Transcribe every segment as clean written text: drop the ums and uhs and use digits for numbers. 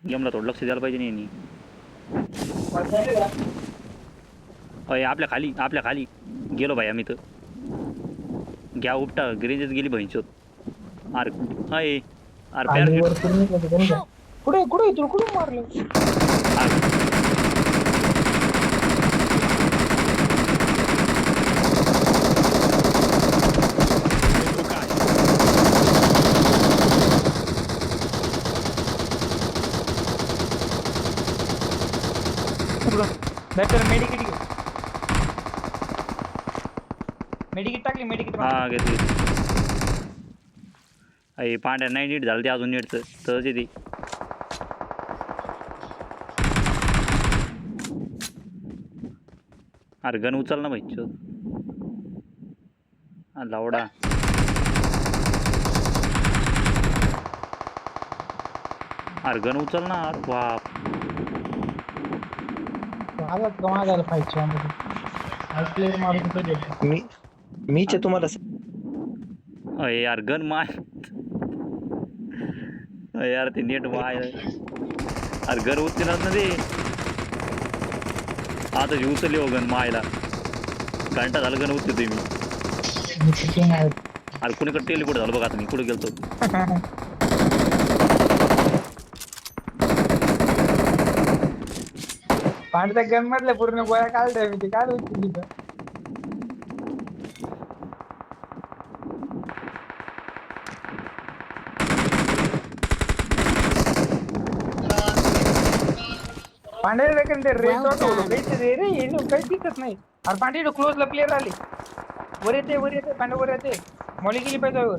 गेमला थोडं लक्ष द्यायला पाहिजे नाही. अय आपल्या खाली गेलो भाई आम्ही तर. घ्या उपटा ग्रेंजेस गेली बहिणचोत. अरे अय अरे पॅराशूट कुठे तुला कुठे मारलं? मेडिकिट टाकली मेडिकिट. हा घेतली. अय पांड्या नाही नीट झालं ते अजून नीटचं तर ते. अरे गन उचल ना भाई लावडा. अरे गन उचल ना. अरे बाप मीच तुम्हाला अय यार गन माय. यार ते नेट वाय. अरे गन उचलणार ना ते. आता उचलली हो गन मायला. घंटा झालं गन उचलतोय मी. अरे कुणीकडे टेलिपोर्ट झालं बघा आता मी कुठे गेलतो. पांढऱ्या गन मधल्या पूर्ण गोळ्या काढल्या मी ते काढ उचलली तर. पांढरे रकम ते रेड डॉट होतो काहीतरी रे हे काही दिसत नाही. अरे पांढरे क्लोजला प्लेयर आले. वर येते पांढरे वर येते. मॉली गेली पाहिजे वर.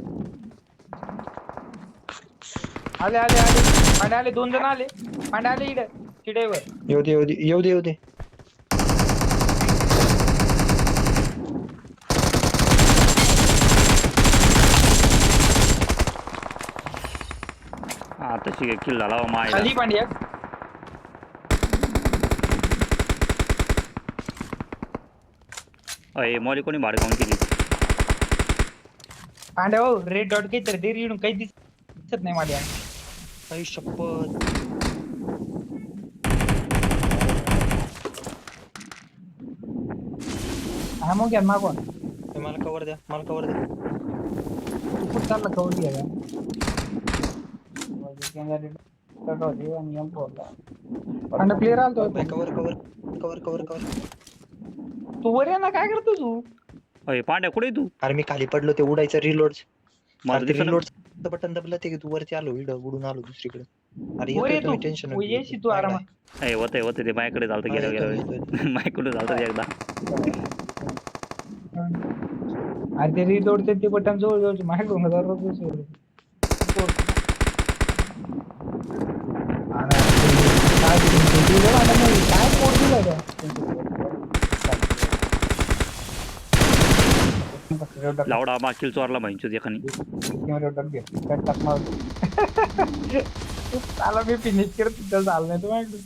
आले पांढरे आले 2 जण आले. पांढरे आले इकडे चिडेवर. येऊ दे. हा तशी किल झाला माय. खाली पांड्या अय मॉली कोणी भाड खाऊन केली. पांड्या हो रेड डॉट काही तर ते रिडून काही दिसत नाही माझ्या. काही शपथ. हा मग घ्या मागवा. मला कवर द्या. तू कुठं चालला कवर घ्या. आणि प्लेयर आलतो. कवर. तू वर ये ना काय करतो तू. अय पांड्या कुठे तू. अरे मी खाली पडलो ते उडायचं रिलोड. मला दिसलं ना. रिलोडचं बटन दबलं ते तू वरती आलो उडून आलो दुसरीकडे. अरे वर ये येतोय तू. टेन्शन येशी तू आरामात. अय होते ते माझ्याकडे झालं गेलं. माझ्याकडे झालं एकदा. अरे ते रिलोडचे ते बटन जवळ माझ्याकडून हजार लावडा मागील चोरला माहिती एखादी. त्याला मी फिनिश करत तिथं झालं नाही तू माझ्याकडून.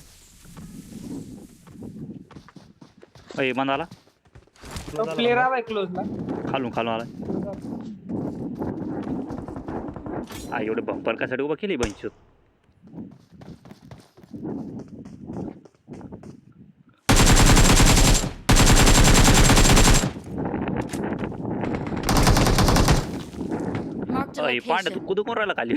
अय मनाला प्लेयर आलाय क्लोजला. खालून आलाय. हा एवढे बंपर कशासाठी उभा केली बंच. अय पांड्या तू कुदून राहिला खाली.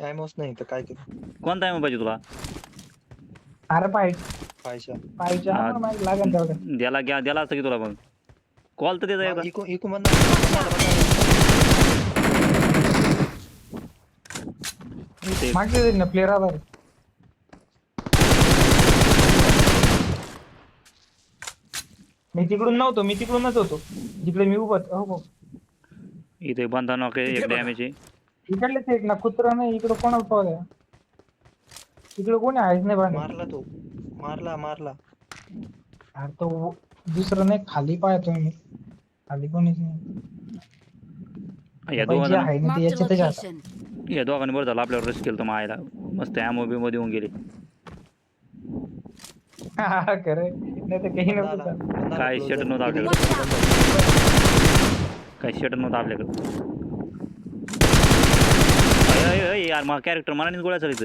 ॲमोस नाही तर काय करू. कोणता आहे मग पाहिजे तुला. अरे पायच्या लागेल तेवढं. द्याला असतं की तुला मग. कॉल तर द्यायचा एकदा. इकू मागचे ना प्लेयर आला. मी तिकडूनच होतो जिकडे मी उभा. इथे बंधन एक डॅमेज आहे. इकडलेच एक ना कुत्रा नाही इकडे कोणाला पाहूया. इकडे कोणी आहेच नाही बांध. मारला. अरे तो दुसरं नाही खाली पाहतो मी. खाली कोणीच नाही. या दोघांनी बरं झालं आपल्यावर रस केलं तर मायला. मस्त ॲमो बिमो देऊन गेले. खरं नाही तर काही नव्हतं. काय शेट नव्हतं आपल्याकडे. यार मग कॅरेक्टर मनानेच गोळ्या चालत.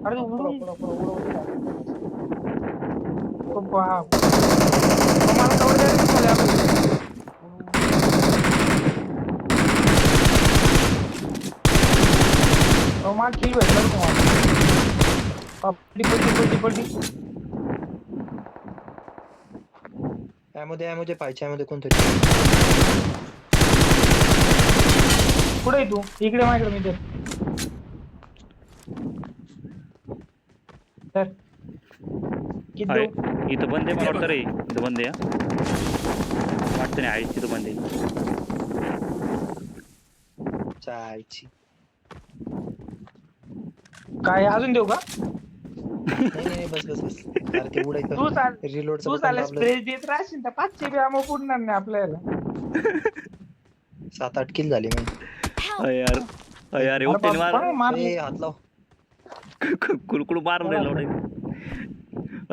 अरे तू उडून ओ बाप. मला कवर द्यायला तुम्हाला आपण. मला किल भेटला तुम्हाला. पलटी. यामध्ये पाहिजे यामध्ये कोणतरी कुठे आहे तू? इकडे माझ्याकडे मी तर किती आहे. देऊ? इथं बंद आहे मला वाटतं रे. इथं बंद आहे वाटतं नाही आहे तिथं बंद आहे. चायची काय अजून देऊ का? नाही बस अरे ते उडायचं तू चाल रिलोडचं तू बटन चाल दाबलं स्प्रे देत राहशील तर 500 बी आमो पुरणार नाही आपल्याला. 7-8 किल झाले मी. अरे यार अरे यार अरे उपटेने बाप, कोणी मार मारलं? ए हात लाव कुळकुळ मारून राहिला एवढं.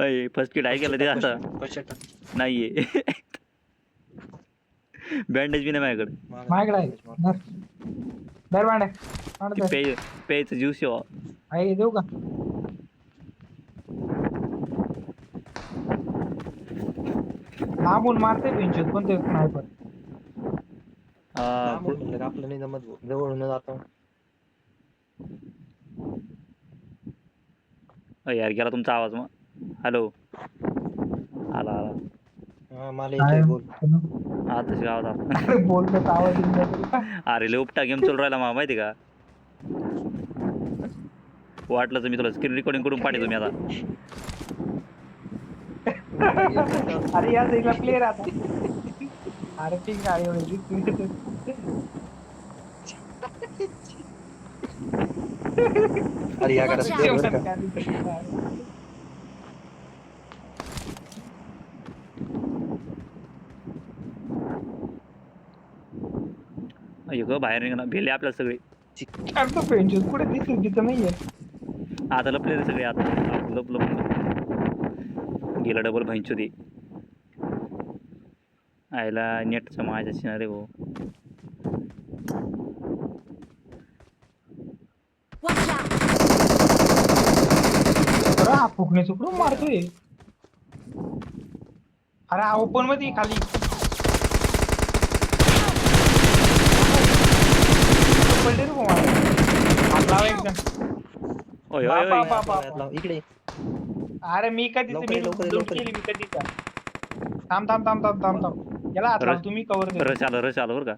अय फर्स्ट किट आहे केलं ते आता नाहीये. बँडेज बी नाही माझ्याकडे. माझ्याकडे आहे. दर भांडे प्यायचं ज्यूस येवा. आहे देऊ का? लांबून मारते पिंचूत कोणते स्नायपर. आपलं नाही जमत जवळून जातो. यार गेला तुमचा आवाज मग. हॅलो आला मला येतोय बोल. हा तशी आवाज आला. बोलतो तर आवाज येऊन जातो. अरे लय उपटा गेम चालू राहिला मला माहिती का. वाटलं तर मी तुला स्क्रीन रेकॉर्डिंग करून पाठवतो मी आता. अरे यार एकला प्लेयर आता. अरे ठीक आहे अरे या घरात Watch दे out. बरं का. अय ग बाहेर निघा भेले आपल्याला सगळे. करतो पेंचूत कुठे दिसत तिथं नाहीये. आता लपले रे सगळे आता लप गेला डबल भाईंचो दे आयला नेटचा माझ्या शिनारे भाऊ. Watch out! अरे हा फुकणे चुकडून मारतोय. अरे हा ओपन मध्ये खाली. पडले रे भाऊ. हात लावा एकदम. ओय ओय बापा, ओय बापा. हात लाव इकडे. अरे मी कधीच लवकर मी ये, लवकर ये, लूट लवकर ये. केली मी कधीच. थांब याला हात लाव तुम्ही कवर दे. रश आलं बरं का.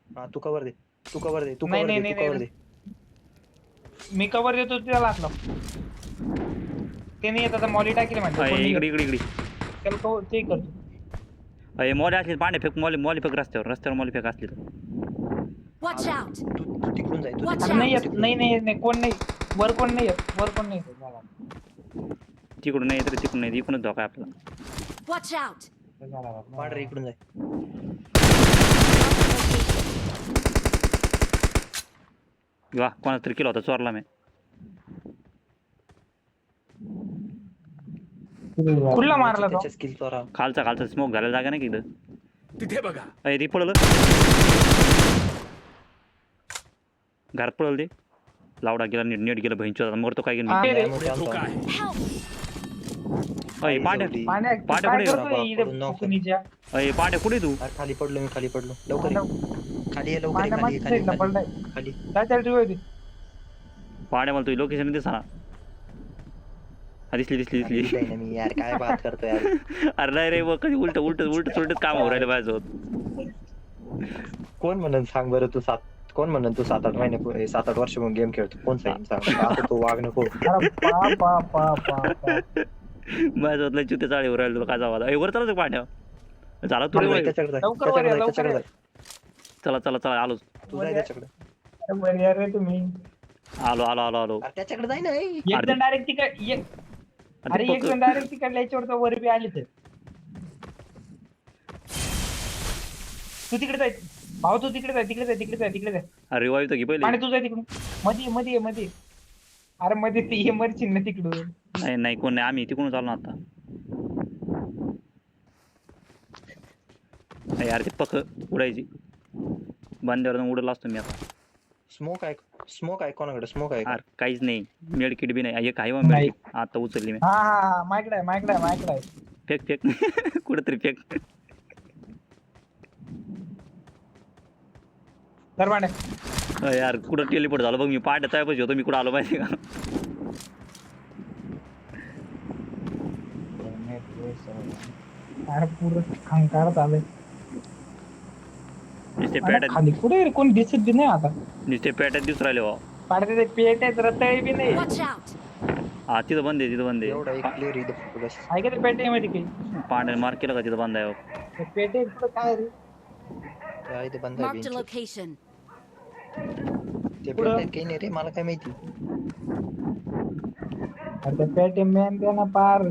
हा तू कवर दे तू कवर दे नाही, कवर नाही, दे नाही. मी कवर देतो त्याला हात लाव. ते नाही येत आता मॉली टाकेल अय माझ्या. इकडे त्याला कवर ते करतो. अय मॉली असली पाणी फेक मॉली फेक रस्त्यावर मॉली फेक असली तर. Watch out! तू तिकडून जाय तू Watch अरे तिकडून नाही जाय, येत तिकडून नाही नाही कोण नाही. वर कोण नाही येत. तिकडून नाही तर तिकडून नाही इकडूनच धोका आहे आपला. Watch out! पांढरे इकडून जाय. वा कोणाचा तरी केला होता चोरला मी. कुठला मारला तो? त्याच्या स्किल चोरा. खालचा स्मोक झालेला जागा नाही की इथं. तिथे बघा. अय ती पळलं घरात पळलं ते लावडा गेला नेट गेलं बहिंचो मरतो काय हा, गेलं. रे. यामध्ये आलतो. धोका आहे. Help! अय पांड्या जाऊ दे. पाण्यात पाट्या काय कुठे करतोय आहे? इथे फुकणीच्या? अय पांड्या कुठे तू. अरे खाली पडलो लवकर ये. खाली ये लवकर ये, पाण्या खाली ये, मागच्या खाली साईडला ये, पडलाय. खाली काय चालू ठेवायची? पांड्या मला तुझी लोकेशन दिसा. दिसली खाली आहे ना मी यार काय बात करतो यार. अरे नाही रे मग कधी उलट काम होऊ राहिले माझ्यासोबत. कोण म्हणून सांग बरं तू 7-8 महिने 7-8 वर्ष म्हणून गेम खेळतो कोण सांग असं तू वाग नको. अरे पा. माझ्यासोबत लय चुते चाळी होऊ राहिले तुला काय जावा. वर चला पांड्या झाला तू रे. त्याच्याकडे जाय, लवकर वर या, त्याच्याकडे लवकर जाय. चला आलोच. तू जाय त्याच्याकडे. अरे बरं यार रे तुम्ही. आलो अरे त्याच्याकडे जाय ना ए. एक जण डायरेक्ट अरे एक जण डायरेक्ट तिकडल्या याच्यावर वर बी आले तर. तू तिकडे जाय भाऊ. तू तिकडे जाय. अरे रिवाईव्ह तर घे पहिले. आणि तू जाय तिकडून मध्ये. अरे मध्ये ते ये मरशील ना तिकडून. नाही कोण नाही आम्ही तिकडून चाललो आता. यार ते पक उडायची बांध्यावर उडला असतो मी आता. स्मोक आहे कोणाकडे स्मोक आहे का? अरे काहीच नाही, मेडकिट बी नाही. एक आहे नाही. मेडकिट, आता उचलली मी. हा माईकडे आहे. फेक फेक कुठेतरी फेक. तर पांडे यार कुठं टेलिपोर्ट झालं बघ, मी पाड्या तयापाशी होतो, मी कुठं आलो माहिती का. अरे पुरं खंकार आलंय. नुसते अरे पॅट्यात, खाली कुठे रे? कोण दिसत बी नाही आता. नुसते पॅट्यात दिसू राहिले भाऊ. पाडते ते पेट आहेत, रताळी बी नाही. Watch out! हा तिथं बंद आहे, तिथं बंद एवढा एक आहे. प्लेअर इथं फक्त बस. आहे का ते पेट्यामध्ये काही? पांढऱ्या मार्क केलं का तिथं बंद आहे हो. ते पेटे कुठं काय रे? त्या इथं बंद आहे Marked a bench. location. ते पण नाही, काही नाही रे, मला काय माहिती. अरे ते पेटे मॅन त्यांना पार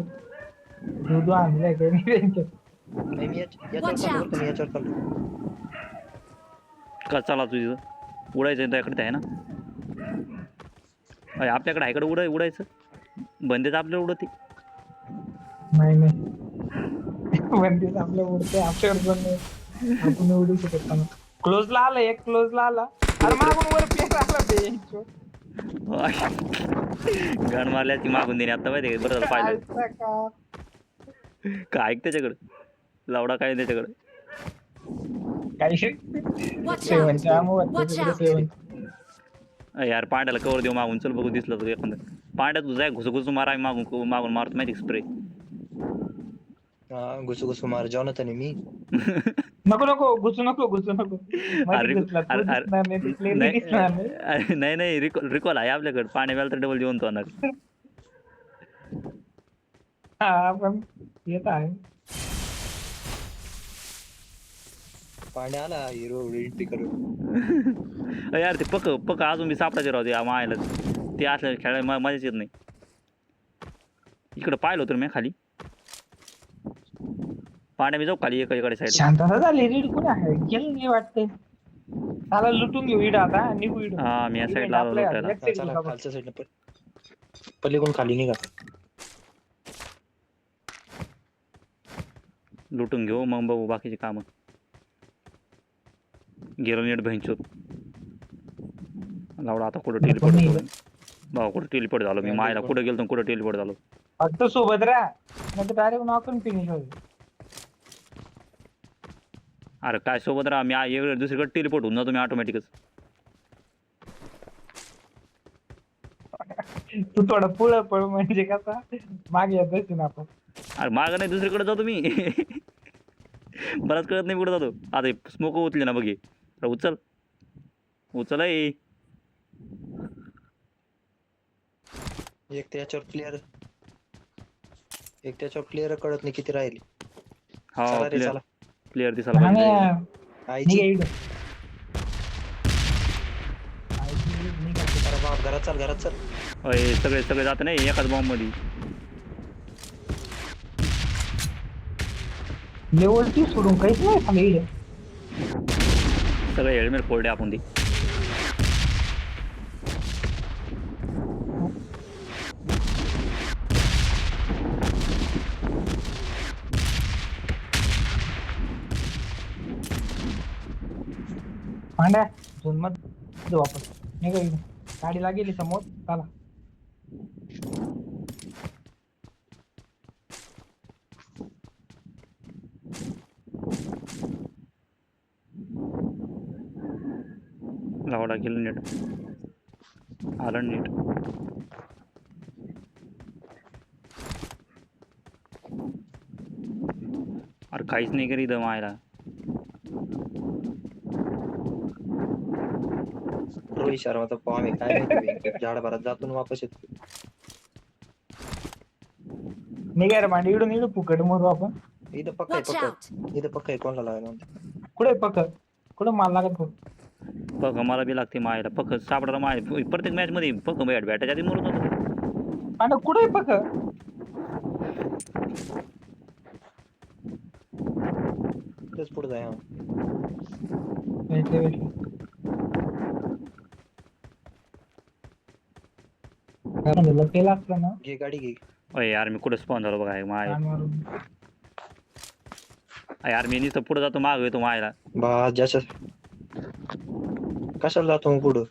दूध आणलंय काही नाही त्यांच्यात. नाही, मी याच्यावर Watch चाललो out. बरं का, मी याच्यावर चाललो. का चला तुझं उडायचं आहे त्याकडे आहे ना. अय, आपल्याकडे आहे इकडे उडायचं बंदेच आपल्याला उडते. नाही बंदीच आपल्या उडते, आपल्यावर पण नाही. आपण उडू शकत नाही. क्लोजला आला एक, क्लोजला आला. अरे मागून वर प्लेट आला बेंचवर. गण मारल्याची मागून देणे आता माहिती बरं झालं पाहिलं. आलता का? काय ऐक त्याच्याकडे लावडा काय त्याच्याकडे. काही Watch out! सेवनच्या आमोवर Watch तिकडे out. सेवन. यार पांड्याला कवर देऊ मागून, चल बघू दिसलं तर एखादं. पांड्या तुझा आहे घुसू मारा, मागून मारतो माहिती स्प्रे. घुसू मार जॉनथन आहे मी. नको घुसू नको मध्ये घुसला, तू दिसणार नाही, ते player बी दिसणार नाही. नाही रिकॉल आहे आपल्याकडे. पाण्या वेळेला तर डबल जेवण तो होणार. हा पण येत आहे. पाण्या आला हिरो एंट्री करून. यार ते पक अजून मी सापडायचे राहते या मायला. ते असलं खेळायला मजाच येत नाही. इकडं पाहिलं होतं मी खाली. पाण्या मी जाऊ खाली एकाकडे साईड. शांतता झाली. रीड कुठे आहे? गेलं नाही वाटतंय. त्याला लुटून घेऊ इड आता, निघू इड. हा मी या साईडला आलो लुटायला. चला खालच्या साईडला पलीकडून खाली निघा. लुटून घेऊ मग बघू बाकीचे कामं. गेलो नीट भैंचोत लावडा. आता कुठं टेलिपोर्ट झालो भाऊ, कुठं टेलिपोर्ट झालो मी मायला. कुठं गेलो कुठं टेलिपोर्ट झालो. फक्त सोबत राहा, नाही तर डायरेक्ट नॉकून फिनिश होईल. अरे काय सोबत राहा, मी दुसरीकडे टेलिपोर्ट होऊन जातो मी ऑटोमॅटिकच. तू थोडं पुढं पळ, म्हणजे कसा मागे येत असेल आपण. अरे मागं नाही दुसरीकडे जातो मी. बराच कळत नाही कुठं जातो. आता स्मोक उचले ना बघे. उचल आहे. एक त्याच्यावर प्लेअर कळत नाही किती राहिले. हा चला रे चला. प्लेअर दिसायला पाहिजे. आईची निघा इड. अरे बाप, घरात चल. अय, सगळे जात नाही एकाच बॉम्ब मध्ये. लेवल 2 सोडून काहीच नाही खाली इड. सगळे हेल्मेट फोडले आपण ती. पांड्या झोन मध्ये जाऊ आपण. निघा इड. गाडीला गेली समोर. चला लावडा गेलो नीट. आलं नीट. अरे काहीच नाही करी इथं मायला. रोहित शर्माचा फॉर्म आहे काय माहिती. झाडभरात जातून वापस येतो. निघा रे पांडे, इडून इड फुकट मरू आपण. इथं पक्का Watch आहे out! इथं पक्का आहे. कोणाला लावायला कुठे पक कुठं माल लागत हो. पक मला बी लागते मायला. पक सापडा माय प्रत्येक मॅच मध्ये पक बॅटाच्या आधी मरून जातो. पांडे कुठे पक? तेच पुढे जाय. भेटले कारण केलं असलं ना. घे गाडी घे. अय यार मी कुठं स्पॉन झालो बघा माय. कान मारून. यार मी नुसतं पुढे जातो माग येतो मायला. बा ज्याच्या कशाला जातो मग पुढं?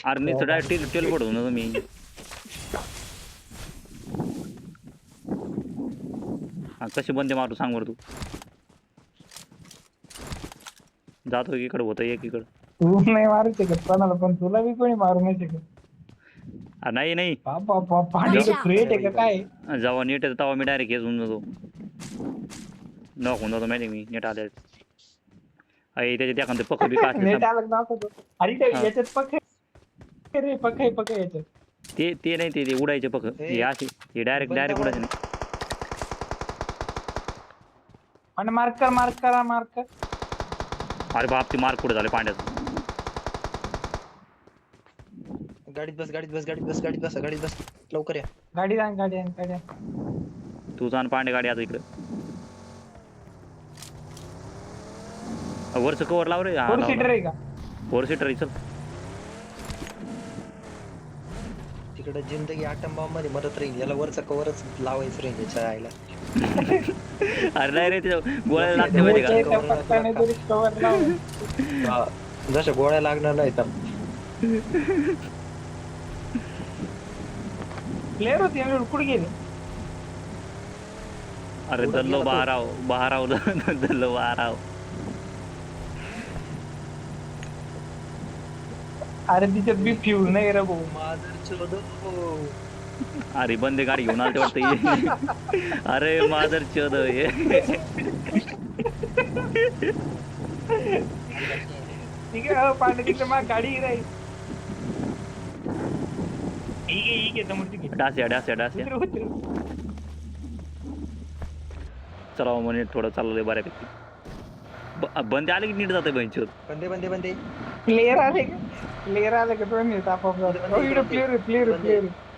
अरे नाही तर डायरेक्ट टेलपोर्ट होऊन जातो मी. हा, कसे बंदे मारू सांग बरं तू. जातो एकीकडे होतं एकीकडं. तू नाही मारू शकत कोणाला, पण तुला बी कोणी मारू नाही शकत. नाही नाही, बाबा पाणी क्रिएट आहे का काय? जेव्हा नेट येतं तेव्हा मी डायरेक्ट हेच होऊन जातो. नॉक होऊन जातो माहिती मी नेट आल्या. अरे त्याच्यात एखादं पक्क बी नेट का आलं दाखवतो. अरे ते हा. याच्यात पक्ष रे, पक्ष याच्यात. ते नाही ते उडायचे पक्क हे असे हे डायरेक्ट उडायचे नाही. आणि मार्क कर. अरे बाप ते मार्क कुठे झाले पांड्याचं. गाडीत बस लवकर या. गाडी आण. तू जाण पांडे गाडी आता इकडे. वरचं कवर लाव रे. फोर सीटर आहे का? 4 सीटर चल. तिकडे जिंदगी आटम बॉम्ब मध्ये मरत राहील. याला वरचा कवरच लावायचं राहील याच्या आईला. अरे नाही रे ते गोळ्या लागते माहिती का. एका पक्काने तरी cover लाव. हा, जशा गोळ्या लागणार नाही तर प्लेअर होती आणि कुठे गेले? अरे दल्लो बाहराव दल्लो बाहराव. अरे तिच्यात बी फ्यूल नाही रे भाऊ. अरे बंदे गाडी घेऊन आलते वाटतं. अरे मादर चोद हे. ठीक आहे पांडे तिकडे मग गाडी राहील. ठीक आहे समोर ठीक आहे. डास्या उतर. चला म्हणे थोडं चाललंय बऱ्यापैकी. बंदे आले की नीट जाते बंचोत. बंदे प्लेयर आले का दोन येत आपापला. प्लेयर.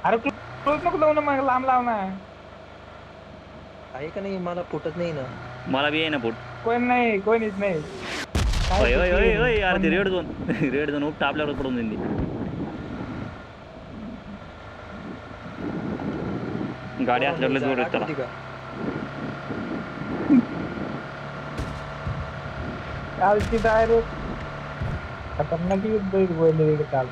अरे क्लोज नको लावू ना, मग लांब लाव ना. आहे का नाही? मला फुटत नाही ना. मला बी आहे ना फुट. कोणीच नाही. ओय यार ते रेड झोन उपटा आपल्यावर पडून देईन ती. गाडी असल्यावर जोर येत त्याला. आठवती का? कालची डायरेक्ट खतरनाक युद्ध बोलले काल.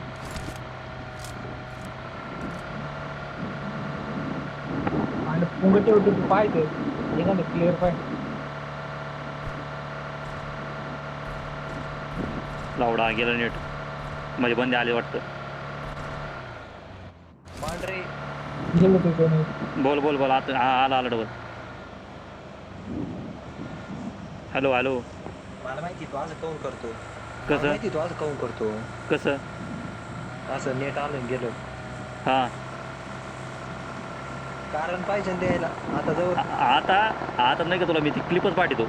आणि पुंगटे होते तू पाहिजे एखादं क्लिअर पाहिजे. लावडा गेला नेट. माझे बंदे आले वाटतं. पांढरे गेलो ते कोणी. बोल आता आला डबल. हॅलो मला माहिती तू असं काऊन करतो. कसं? माहिती तू असं काऊन करतो. कसं? असं नेट आलं गेलं हा कारण पाहिजे ना द्यायला. आता जवळ आता नाही का तुला मी ती क्लिपच पाठवतो.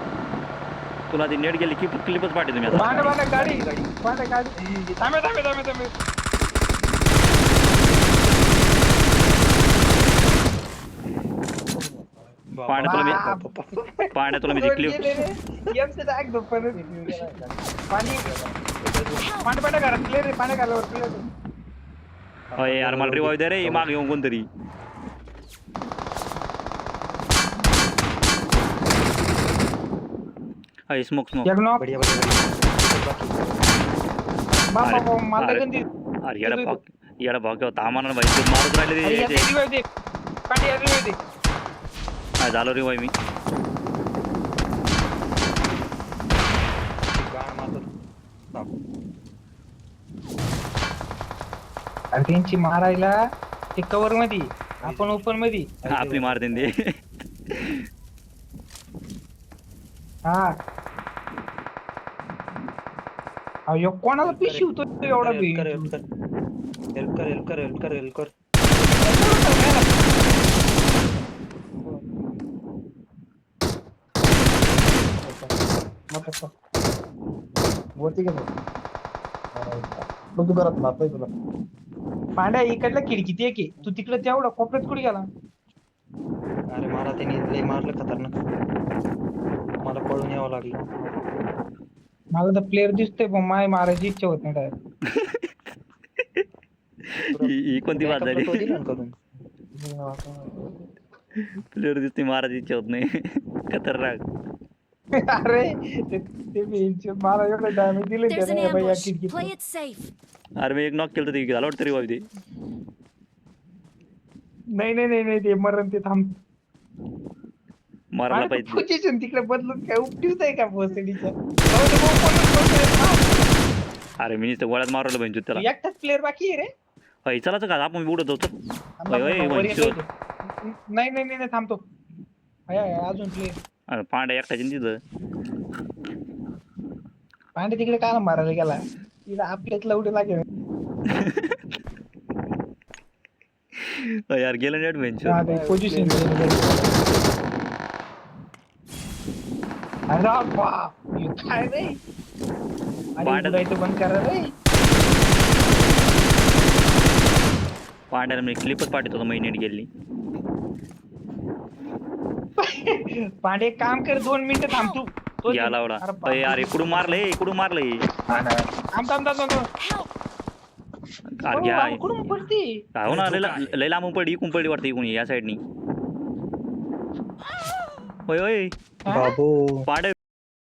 तुला ती नेट गेली की क्लिपच पाठवतो मी आता. बांध गाडी. थांबे. पाण्या तुला मी ती क्लिप. पाणी घरात क्लिअर रे. पाणी घालावर क्लिअर. अय यार मला रिवाईव दे रे माग येऊन कोणतरी. अय स्मोक बढिया मला गंदी. अरे येडा भाग तामाना भाई तू मारत राहिले ते. झालो रिवाईव मी. अरे त्यांची मारायला ते कव्हर मध्ये, आपण ओपन मध्ये. आपली मार देन दे. हा अयो कोणाला पिशी होतो एवढा बी. हेल्प कर. तू करत मारतोय तुला. पांड्या इकडल्या खिडकीत एक आहे, तू तिकडे तेवढा कोपऱ्यात कुठे गेला? अरे मला त्यांनी लय मारलं खतरनाक. मला पळून यावं लागलं. मला तर प्लेअर दिसतोय पण माय मारायची इच्छा होत नाही डायरेक्ट. ही कोणती बात झाली? करून प्लेअर दिसते मारायची इच्छा होत नाही. खतरनाक. अरे ते मला एवढं डॅमेज दिलं There's an त्याने बाई या ambush. खिडकीत. Play it safe. अरे मी एक नॉक केलं तर ते झालं वाटतं रिवाईव ते. नाही ते मरण ते थांब. मारायला पाहिजे. पोझिशन तिकडे बदलून काय उपटीच आहे का भोसडीच्या. अरे मी नुसतं गोळ्यात मारवलं बहिणी त्याला. एकटाच प्लेअर बाकी आहे रे. होय चलाच का आपण उडत जाऊ तर. होय होय बहिणी. नाही थांबतो. अजून प्लेअर. अरे पांड्या एकटाची तिथं. पांडे तिकडे काय मारायला गेला. तिला आपल्याच लवडे लागेल. यार गेलं नेट बेंच. पोझिशन. अरे बाप काय रे. पांड्याचं बंद करा रे. पांड्याला मी क्लिपच पाठवत होतो महिन्यात गेली. पांडे काम कर 2 मिनिटं थांब तू. घ्या लावला. यार इकडून मारलंय इकडून मारलंय. थांब. अरे घ्या. कुठून पडती. काय हो ना लय लांबून पडली इकून पडली वाटतं इकून या साईडनी. होय होय बाबू पांडे